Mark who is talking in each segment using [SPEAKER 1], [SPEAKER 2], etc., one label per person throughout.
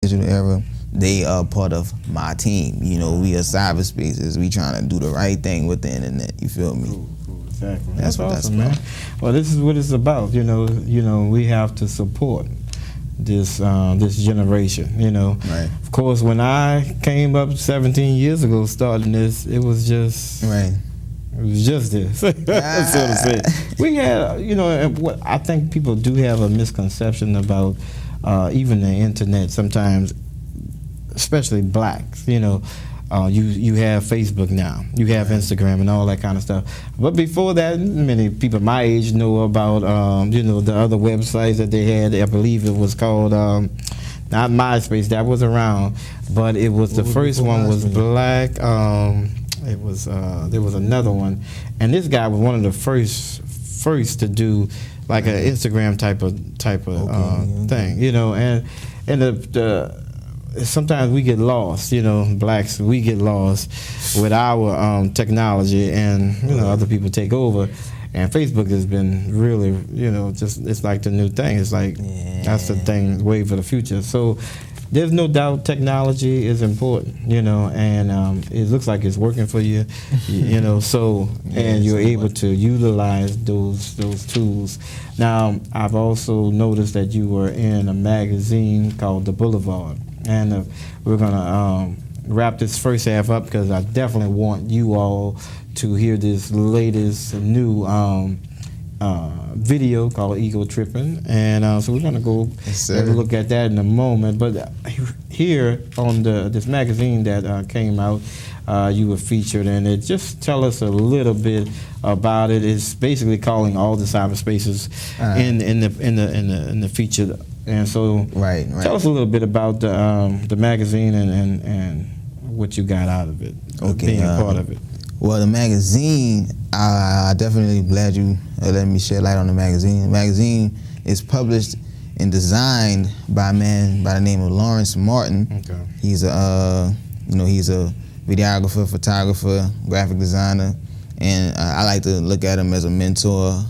[SPEAKER 1] digital era, they are part of my team. You know, we are cyberspaces. We trying to do the right thing with the internet. You feel me?
[SPEAKER 2] Cool, exactly.
[SPEAKER 1] That's what
[SPEAKER 2] awesome,
[SPEAKER 1] that's
[SPEAKER 2] man. Well, this is what it's about. You know, we have to support this this generation. You know,
[SPEAKER 1] Right.
[SPEAKER 2] Of course, when I came up 17 years ago, starting this, it was just
[SPEAKER 1] Right.
[SPEAKER 2] It was just this, so to say. We had, you know, and what I think people do have a misconception about even the internet sometimes, especially blacks. You know, you have Facebook now, you have Instagram and all that kind of stuff. But before that, many people my age know about, you know, the other websites that they had. I believe it was called, not MySpace, that was around, but it was the first one was black. It was there was another one, and this guy was one of the first to do like an Instagram type of thing, you know, and the sometimes we get lost, you know, blacks, we get lost with our technology, and you know, other people take over. And Facebook has been really, you know, just it's like the new thing. It's like that's the thing, wave of the future. So there's no doubt technology is important, you know, and it looks like it's working for you, you know. So and you're able to utilize those tools. Now, I've also noticed that you were in a magazine called The Boulevard, and we're gonna wrap this first half up because I definitely want you all to hear this latest new video called Ego Tripping, and so we're gonna go and look at that in a moment. But here on this magazine that came out, you were featured in it. Just tell us a little bit about it. It's basically calling all the cyberspaces in the feature, and so tell us a little bit about the magazine and what you got out of it, being a part of it.
[SPEAKER 1] Well, the magazine, I definitely glad you let me shed light on the magazine. The magazine is published and designed by a man by the name of Lawrence Martin.
[SPEAKER 2] Okay.
[SPEAKER 1] He's a he's a videographer, photographer, graphic designer, and I like to look at him as a mentor.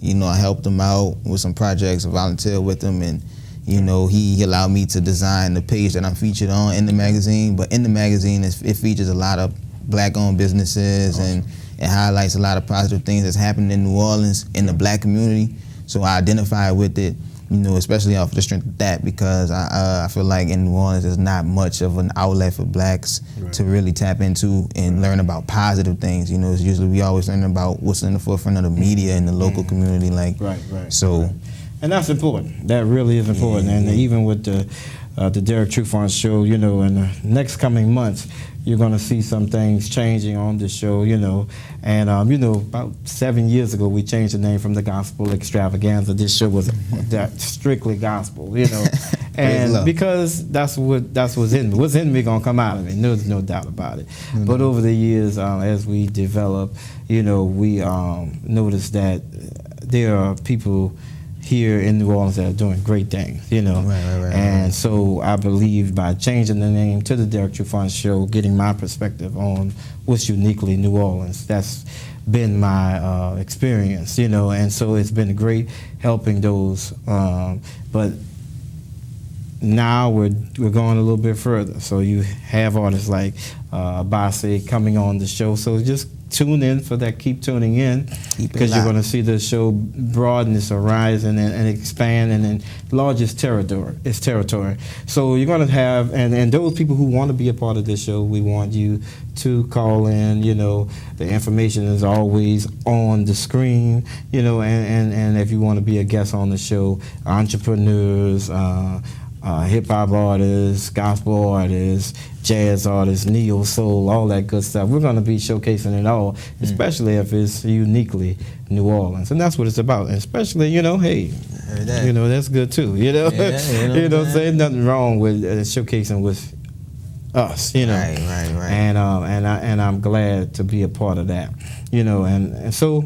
[SPEAKER 1] You know, I helped him out with some projects, I volunteered with him, and you know, he allowed me to design the page that I'm featured on in the magazine. But in the magazine, it features a lot of black-owned businesses, and it highlights a lot of positive things that's happening in New Orleans in the black community. So I identify with it, you know, especially off the strength of that, because I feel like in New Orleans there's not much of an outlet for blacks to really tap into and learn about positive things. You know, it's usually we always learn about what's in the forefront of the media in the local community, like so.
[SPEAKER 2] And that's important. That really is important. And even with the Derrick Trufant show, you know, in the next coming months, you're going to see some things changing on this show, you know. And, you know, about 7 years ago, we changed the name from the Gospel Extravaganza. This show was strictly gospel, you know. And because that's what's in me. What's in me going to come out of it. There's no doubt about it. But over the years, as we develop, you know, we noticed that there are people here in New Orleans that are doing great things, you know. And so I believe by changing the name to the Derrick Trufant Show, getting my perspective on what's uniquely New Orleans, that's been my experience, you know. And so it's been great helping those. But now we're going a little bit further. So you have artists like ABASI coming on the show. So just tune in for that. Keep tuning in, because you're going to see the show broaden its horizon and expand and enlarge its territory. So you're going to have, and those people who want to be a part of this show, we want you to call in. You know, the information is always on the screen, you know, and if you want to be a guest on the show, entrepreneurs, hip-hop artists, gospel artists, jazz artists, neo-soul, all that good stuff. We're going to be showcasing it all, especially if it's uniquely New Orleans. And that's what it's about. And especially, you know, hey, you know, that's good too, you know. You know, saying nothing wrong with showcasing with us, you know. And I'm glad to be a part of that, you know. And so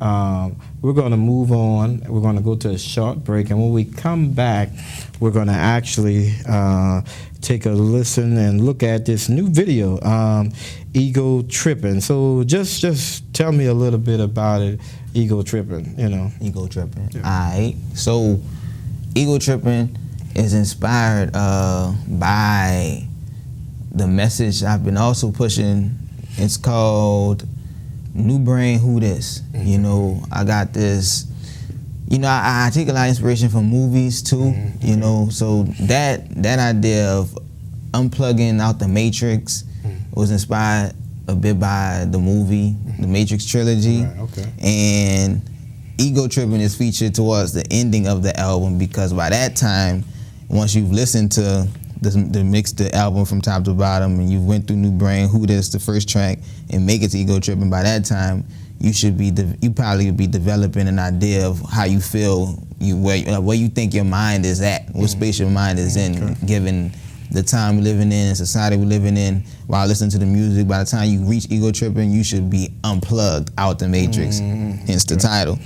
[SPEAKER 2] we're going to move on. We're going to go to a short break, and when we come back, we're going to actually take a listen and look at this new video, Ego Tripping. So just tell me a little bit about it, Ego Tripping, you know.
[SPEAKER 1] Ego Tripping. All right. So Ego Tripping is inspired by the message I've been also pushing. It's called New Brain Who This. You know, I got this, you know, I take a lot of inspiration from movies too, you know, so that idea of unplugging out the Matrix was inspired a bit by the movie, the Matrix trilogy.
[SPEAKER 2] Right, okay.
[SPEAKER 1] And Ego Tripping is featured towards the ending of the album, because by that time, once you've listened to the album from top to bottom and you went through New Brain, Who This, the first track, and make it to Ego Tripping, by that time, you probably would be developing an idea of how you feel, where you think your mind is at, what space your mind is in, given the time we're living in, society we're living in, while listening to the music. By the time you reach Ego Tripping, you should be unplugged out the Matrix, hence the title.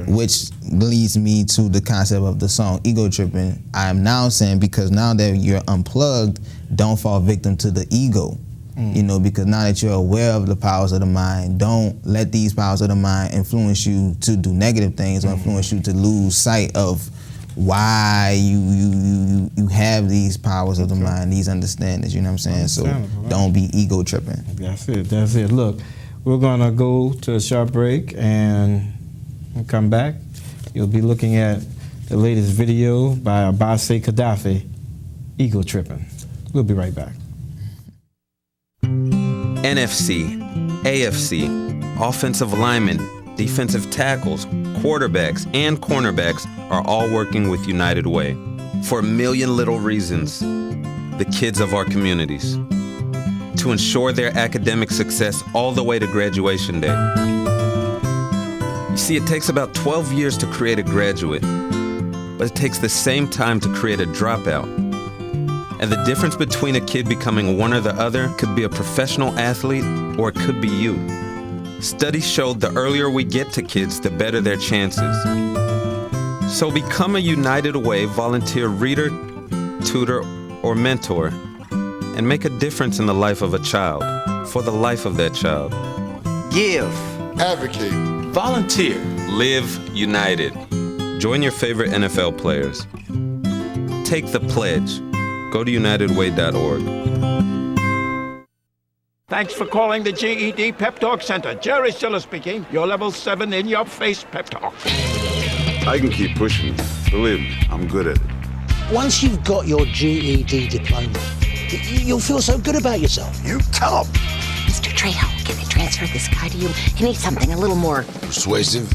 [SPEAKER 1] Which leads me to the concept of the song Ego Tripping. I am now saying, because now that you're unplugged, don't fall victim to the ego. You know, because now that you're aware of the powers of the mind, don't let these powers of the mind influence you to do negative things or influence you to lose sight of why you have these powers of the mind, these understandings, you know what I'm saying? So don't be ego tripping.
[SPEAKER 2] That's it. Look, we're gonna go to a short break and come back. You'll be looking at the latest video by ABASI QADHAFI, Ego Tripping. We'll be right back.
[SPEAKER 3] NFC, AFC, offensive linemen, defensive tackles, quarterbacks, and cornerbacks are all working with United Way for a million little reasons. The kids of our communities, to ensure their academic success all the way to graduation day. You see, it takes about 12 years to create a graduate, but it takes the same time to create a dropout. And the difference between a kid becoming one or the other could be a professional athlete, or it could be you. Studies showed the earlier we get to kids, the better their chances. So become a United Way volunteer reader, tutor, or mentor, and make a difference in the life of a child, for the life of that child.
[SPEAKER 4] Give.
[SPEAKER 5] Advocate.
[SPEAKER 4] Volunteer.
[SPEAKER 3] Live united. Join your favorite NFL players. Take the pledge. Go to unitedway.org.
[SPEAKER 6] Thanks for calling the GED Pep Talk Center. Jerry Stiller speaking. Your level 7 in-your-face pep talk.
[SPEAKER 5] I can keep pushing. Believe me, I'm good at it.
[SPEAKER 7] Once you've got your GED diploma, you'll feel so good about yourself.
[SPEAKER 5] You tell him.
[SPEAKER 8] Mr. Trejo, can I transfer this guy to you? He needs something a little more
[SPEAKER 5] Persuasive.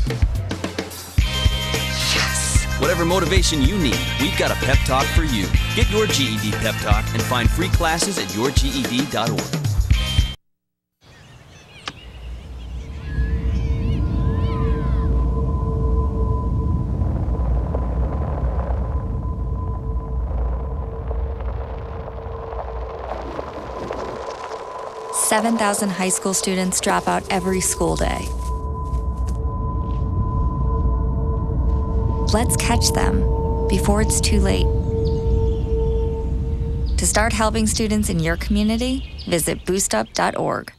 [SPEAKER 8] Yes.
[SPEAKER 9] Whatever motivation you need, we've got a pep talk for you. Get your GED pep talk and find free classes at yourged.org.
[SPEAKER 10] $7,000 high school students drop out every school day. Let's catch them before it's too late. To start helping students in your community, visit boostup.org.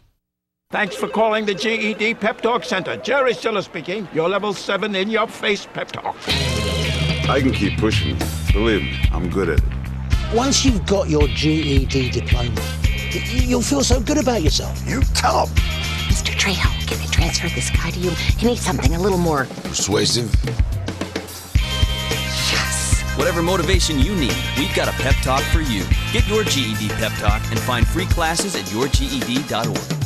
[SPEAKER 6] Thanks for calling the GED Pep Talk Center. Jerry Stiller speaking. Your level 7 in-your-face pep talk.
[SPEAKER 5] I can keep pushing. Believe me, I'm good at it.
[SPEAKER 7] Once you've got your GED diploma, you'll feel so good about yourself.
[SPEAKER 5] You tell him.
[SPEAKER 8] Mr. Trejo, can I transfer this guy to you? He needs something a little more
[SPEAKER 5] Persuasive.
[SPEAKER 8] yes.
[SPEAKER 9] Whatever motivation you need, we've got a pep talk for you. Get your GED pep talk and find free classes at yourged.org.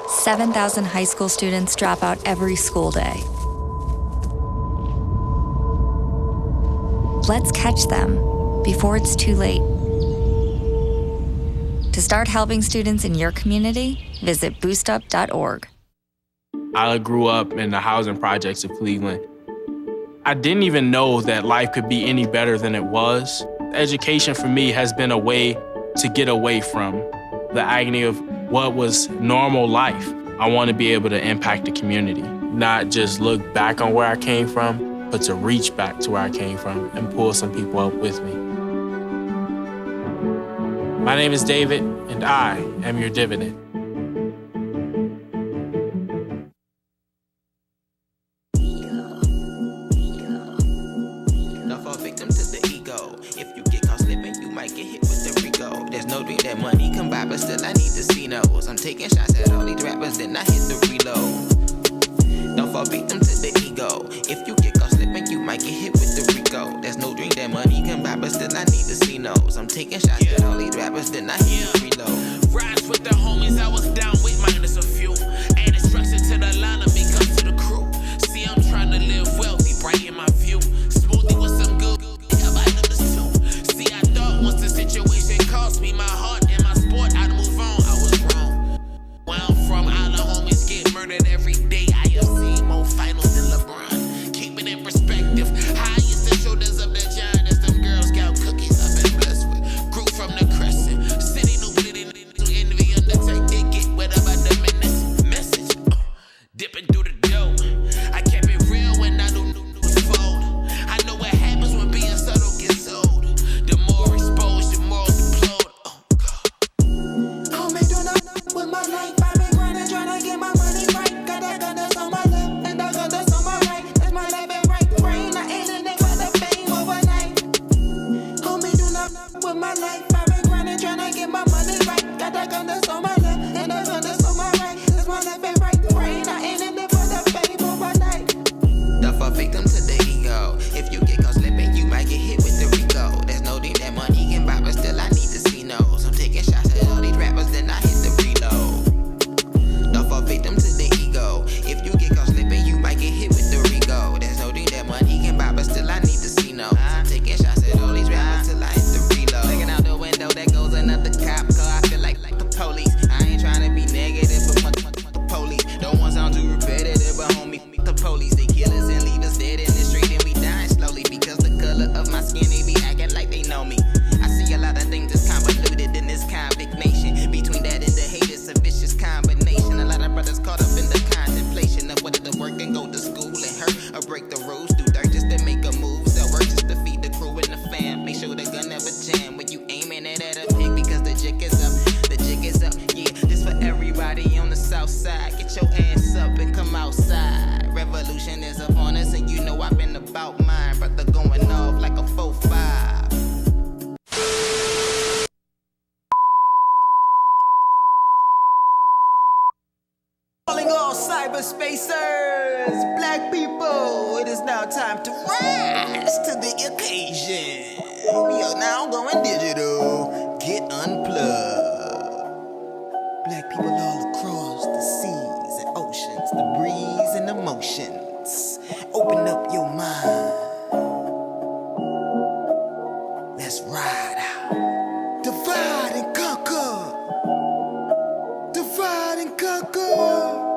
[SPEAKER 10] $7,000 high school students drop out every school day. Let's catch them before it's too late. To start helping students in your community, visit boostup.org.
[SPEAKER 11] I grew up in the housing projects of Cleveland. I didn't even know that life could be any better than it was. Education for me has been a way to get away from the agony of what was normal life. I want to be able to impact the community, not just look back on where I came from, but to reach back to where I came from and pull some people up with me. My name is David, and I am your dividend.
[SPEAKER 12] Don't fall victim to the ego. If you get caught slipping, you might get hit with the Rico. There's no dream that money can buy, but still I need to see no's. I'm taking shots at all these rappers, then I hit the reload. Don't fall victim to the ego. If you get caught slipping, you might get hit with the Rico. There's no dream that money can buy, but still I need to see no's. I'm taking shots at all these rappers, then I hit the reload.
[SPEAKER 13] Rides with the homies, I was down with minus a few. Add instruction to the lineup, it comes to the crew. See, I'm trying to live wealthy, bright in my view. Smoothie with some good, have I noticed too? See, I thought once the situation cost me my heart and my sport, I'd move on. I was wrong. Where I'm from, all the homies get murdered every day. I have seen more finals than LeBron. Keep it in perspective. How I used to shoulders up that giant as them Girl Scout cookies I've been blessed with. Grew from the crescent. City new bleeding to envy undertake. They get wet about the message. Dipping through the dough. I kept it real when I knew it was fold. I know what happens when being subtle gets old. The more exposed, the more implode. Oh God.
[SPEAKER 14] Homie, do not with my life. I've been grinding, trying to get my money right. Got that gun that's on my left, and that gun that's on my right. That's my left and right brain. I ain't in it for the fame overnight. Homie, do not with my life. I've been grinding, trying to get my money right. Got that gun that's on my left, and that gun that's on my right. That's my left and right brain. I ain't in it for the fame overnight.
[SPEAKER 12] Don't fall victim to the ego. If you get caught slipping, you might get hit with the Rico. There's no dream that money can buy, but still I need to see no's. I'm taking shots at all these rappers, then I hit the reload. Don't fall victim to the ego. If you get caught slipping, you might get hit with the Rico. There's no dream that money can buy, but still I need to see no's. I'm taking shots at all these rappers till I hit the reload. Looking out the window, there goes another cop car. I feel like the police. I ain't trying to be negative, but the police. Don't want to sound too repetitive, but homie, the police. They kill us and leave us dead in the street, and we dying slowly because the color of my skin, they be acting like they know me. I see a lot of things that's convoluted in this convict nation. Between that and the hate, it's a vicious combination. A lot of brothers caught up in the contemplation of whether to work and go to school and hurt or break the rules. Do dirt just to make a move, sell work just to feed the crew and the fam. Make sure the gun never jam when you aiming it at a pig because the jig is up. The jig is up, yeah. This for everybody on the south side. Get your ass up and come outside. Revolution is upon us, and you know I've been about mine. Brother going off like a 4-5.
[SPEAKER 13] Calling all cyberspacers, black people, it is now time to rise to the occasion. We are now going digital. Get unplugged. Black people all across the seas and oceans, the breeze and emotions. Open up your mind. Let's ride out. Divide and conquer. Divide and conquer.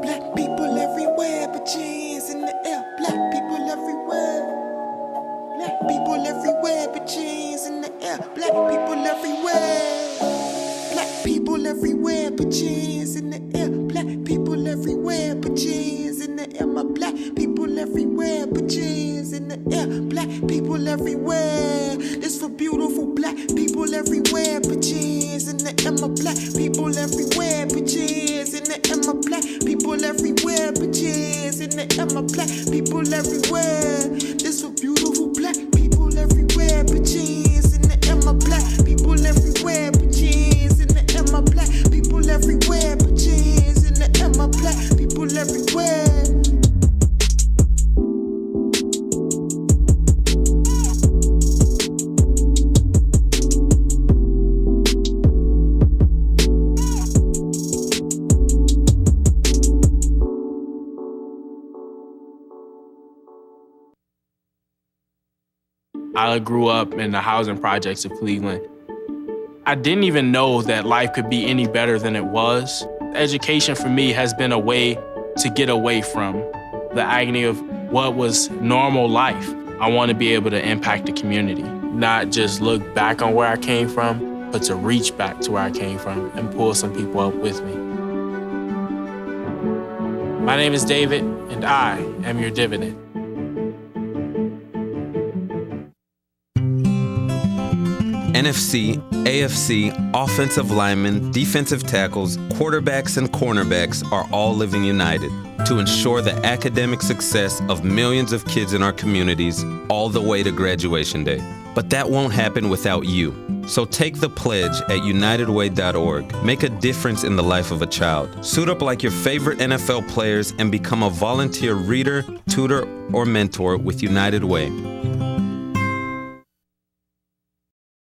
[SPEAKER 13] Black people everywhere, put your hands in the air. Black people everywhere. Black people everywhere, put your hands in the air. Black people everywhere. Black people everywhere, put your hands in the air. Black people everywhere, put your hands in the air. My black people everywhere, put your hands in the air. Black people everywhere. This for beautiful black people everywhere, put your hands in the air. My black people everywhere, put your hands in the air. My black people everywhere, put your hands in the air. My black people everywhere. This for beautiful black people everywhere, put your hands in the air. My black people everywhere, put your hands in the air. My black people everywhere, put your hands in the air. My black people everywhere.
[SPEAKER 11] I grew up in the housing projects of Cleveland. I didn't even know that life could be any better than it was. Education for me has been a way to get away from the agony of what was normal life. I want to be able to impact the community, not just look back on where I came from, but to reach back to where I came from and pull some people up with me. My name is David, and I am your dividend.
[SPEAKER 3] NFC, AFC, offensive linemen, defensive tackles, quarterbacks, and cornerbacks are all living united to ensure the academic success of millions of kids in our communities all the way to graduation day. But that won't happen without you. So take the pledge at unitedway.org. Make a difference in the life of a child. Suit up like your favorite NFL players and become a volunteer reader, tutor, or mentor with United Way.